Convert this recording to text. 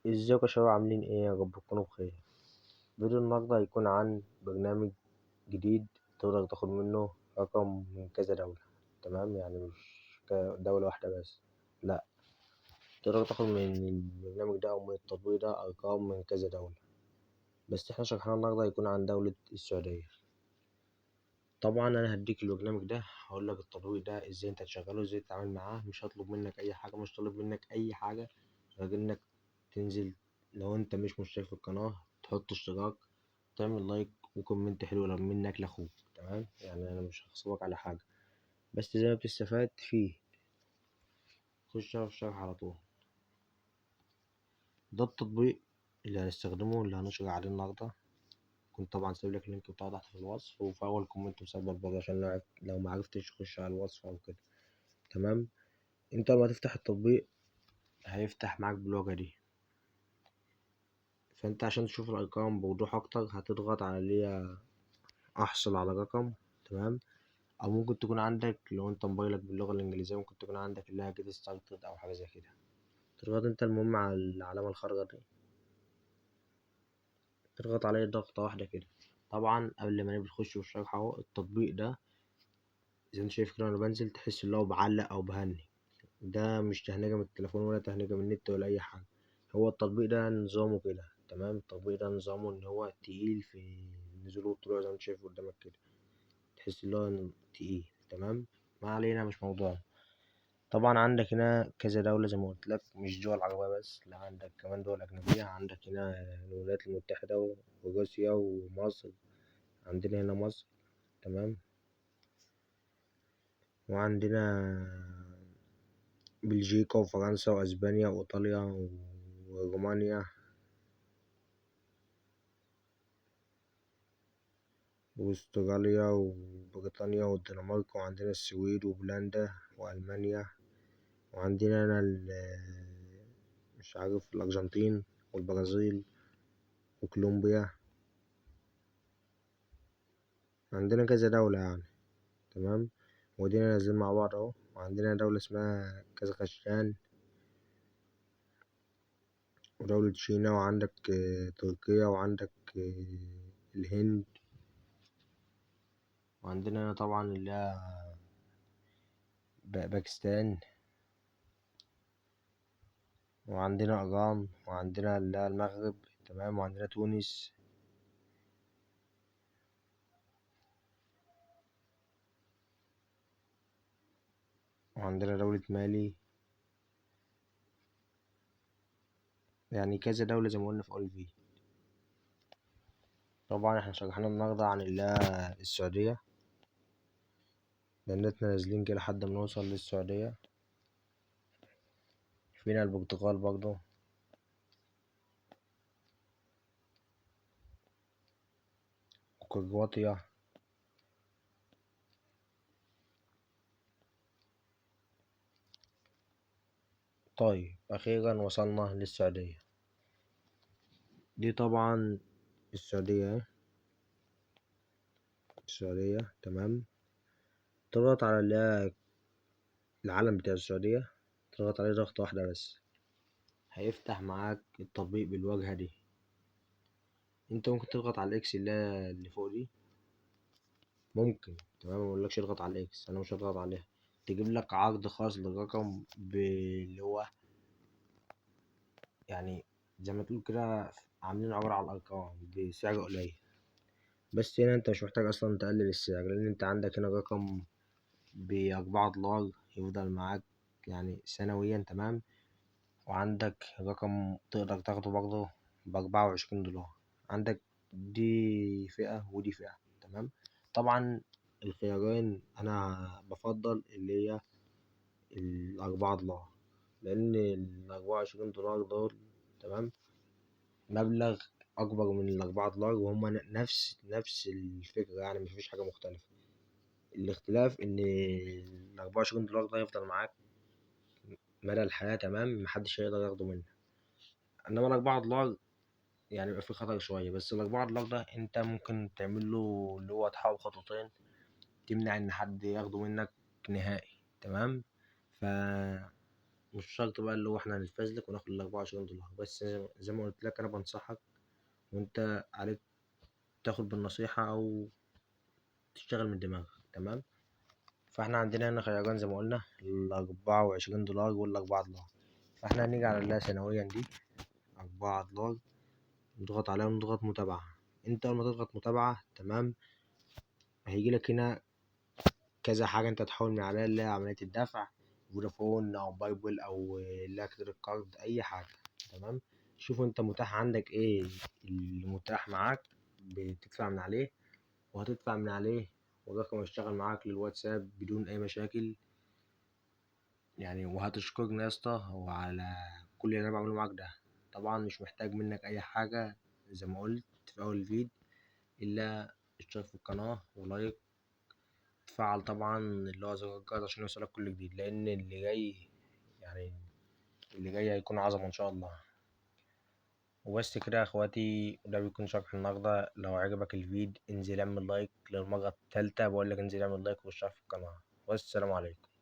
ازيكم يا شباب، عاملين ايه؟ يا رب تكونوا بخير. فيديو النهارده هيكون عن برنامج جديد تقدر تاخد منه رقم من كذا دولة. تمام، يعني مش دولة واحدة بس، لا، تقدر تاخد من البرنامج ده او من التطبيق ده ارقام من كذا دولة. بس احنا شرحنا النهارده هيكون عن دولة السعودية. طبعا انا هديك البرنامج ده، هقول لك التطبيق ده ازاي انت تشغله، ازاي تتعامل معاه. مش هطلب منك اي حاجة، مش طالب منك اي حاجة غير انك تنزل، لو انت مش مشترك في القناة تحط اشتراك، تعمل لايك وكومنت حلو لو منك لاخوك. تمام، يعني انا مش هغصبك على حاجة، بس زي ما بتستفاد فيه. خش في الشرح على طول. ده التطبيق اللي هنستخدمه، اللي هنشرح عليه النهاردة. كنت طبعا سايب لك اللينك بتاعه تحت في الوصف وفي اول كومنت مثبت برضه، عشان لو معرفتش تخش على الوصف او كده. تمام، انت لما تفتح التطبيق هيفتح معاك باللغة دي. فانت عشان تشوف الارقام بوضوح اكتر هتضغط على اللي هي احصل على رقم. تمام، او ممكن تكون عندك، لو انت موبايلك باللغة الانجليزية ممكن تكون عندك اللي هي جيت ستارتد او حاجة زي كده. تضغط انت المهم على العلامة الخضراء دي، تضغط عليه ضغطة واحدة كده. طبعا قبل ما نخش في الشرح اهو، التطبيق ده زي ما انت شايف كده، وانا بنزل تحس ان هو بعلق او بهني. ده مش تهنيجة من التليفون ولا تهنيجة من النت ولا اي حاجة. هو التطبيق ده نظامه كده. تمام، التطبيق ده نظامه ان هو تقيل في النزول والطلوع، زي ما انت شايف قدامك كده، تحس ان هو تقيل. تمام، ما علينا، مش موضوع. طبعا عندك هنا كذا دولة زي ما قلت لك، مش دول عربية بس، لا، عندك كمان دول أجنبية. عندك هنا الولايات المتحدة وروسيا ومصر. عندنا هنا مصر. تمام، وعندنا بلجيكا وفرنسا وأسبانيا وإيطاليا ورومانيا واستراليا وبريطانيا والدنمارك. وعندنا السويد وبولندا وألمانيا. وعندنا هنا مش عارف، الأرجنتين والبرازيل وكولومبيا. عندنا كذا دولة يعني. تمام، ودينا نازلين مع بعض اهو. وعندنا دولة اسمها كازاخستان ودولة شينا. وعندك تركيا. وعندك الهند. وعندنا هنا طبعا اللي هي باكستان. وعندنا إيران. وعندنا اللي هي المغرب. تمام، وعندنا تونس. وعندنا دولة مالي. يعني كذا دولة زي ما قلنا في أول فيديو. طبعا احنا شرحنا النهاردة عن اللي هي السعودية، لأننا نازلين كده لحد ما نوصل للسعودية. فينا البرتغال برضه، وكرواتيا. طيب أخيرا وصلنا للسعودية. دي طبعا السعودية اهي، السعودية. تمام، تضغط على اللي هي العلم بتاع السعودية، تضغط عليه ضغطة واحدة بس، هيفتح معاك التطبيق بالواجهة دي. انت ممكن تضغط على الاكس اللي فوق دي، ممكن. تمام، مقولكش اضغط على الاكس، انا مش هضغط عليها. تجيب لك عرض خاص للرقم اللي هو يعني زي ما تقول كده، عاملين عبارة على الأرقام بسعر قليل. بس هنا انت مش محتاج اصلا تقلل السعر، لان انت عندك هنا رقم ب4 دولار يفضل معاك يعني سنويا. تمام، وعندك رقم تقدر تاخده برضه ب24 دولار. عندك دي فئة ودي فئة. تمام، طبعا الخيارين أنا بفضل اللي هي ال4 دولار، لأن ال24 دولار دول، تمام، مبلغ أكبر من ال4 دولار، وهما نفس الفكرة، يعني مفيش حاجة مختلفة. الاختلاف إن ال24 دولار ده يفضل معاك مدى الحياة. تمام، محدش هيقدر ياخده منك. انما ال4 دولار يعني بيبقى فيه خطر شوية. بس ال4 دولار ده انت ممكن تعمل له اللي هو تحاول خطوتين تمنع ان حد ياخده منك نهائي. تمام، ف مش شرط بقى اللي هو احنا هنتفزلك وناخد ال24 دولار، بس زي ما قلت لك أنا بنصحك، وأنت عليك تاخد بالنصيحة أو تشتغل من دماغك. تمام. فاحنا عندنا هنا خيارين زي ما قلنا، ال24 دولار وال4 دولار. فاحنا هنيجي على اللي هي سنويا دي 4 دولار، نضغط عليها ونضغط متابعة. انت أول ما تضغط متابعة تمام هيجيلك هنا كذا حاجة انت تحول من عليها، اللي هي عملية الدفع، فودافون أو بايبل أو اللي هي كريدت كارد أي حاجة. تمام. شوف انت متاح عندك ايه اللي متاح معاك بتدفع من عليه، وهتدفع من عليه، والرقم هيشتغل معاك للواتساب بدون أي مشاكل يعني. وهتشكرني يا اسطى وعلى كل اللي انا بعمله معاك ده. طبعا مش محتاج منك اي حاجة زي ما قلت في اول الفيديو، الا اشترك في القناة ولايك، تفعل طبعا اللي هو زر الجرس عشان يوصلك كل جديد، لان اللي جاي يعني اللي جاي هيكون عظمة ان شاء الله. وبس كده يا اخواتي، وده بيكون شرح النهارده. لو عجبك الفيديو انزل اعمل لايك، للمرة التالتة بقولك انزل اعمل لايك واشترك في القناة. والسلام عليكم.